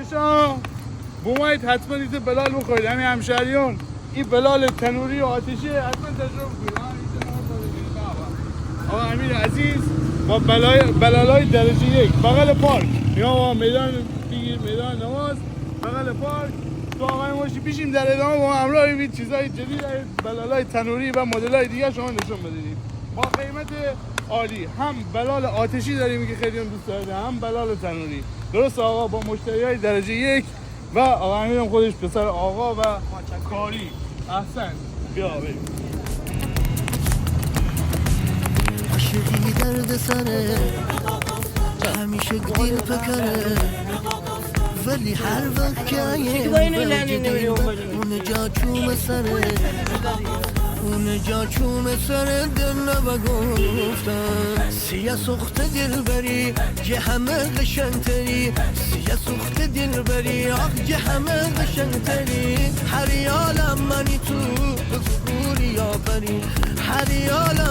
باشا بومایید حتما ایت بلال بخورید. همین همشهریان این بلال تنوری و آتشی حتما تجربه کنید. آقا امیر عزیز با بلالای درجه یک بغل پارک یا میدان بگیر، میدان نماز بغل پارک تو آقای ماشی پیشیم. در ادامه با همراه بید چیزای جدید بلالای تنوری و مدلای دیگه شما نشون بدید با قیمت عالی. هم بلال آتشی داریم که خیلی دوست داره، هم بلال تنوری. درست آقا با مشتریای درجه یک و آقا امیرم خودش پسر آقا و کاری. احسن بیا بریم. عاشقی درد سره همیشه دیر فکره ولی هر وقت که اون جا چوم سره اون جا چوم سره دل نبگفتن سیه سخت دل بری که همه قشنگتری سیه سخت دل بری آخ که همه قشنگتری هر یالم منی تو بگوری یا بری هر یالم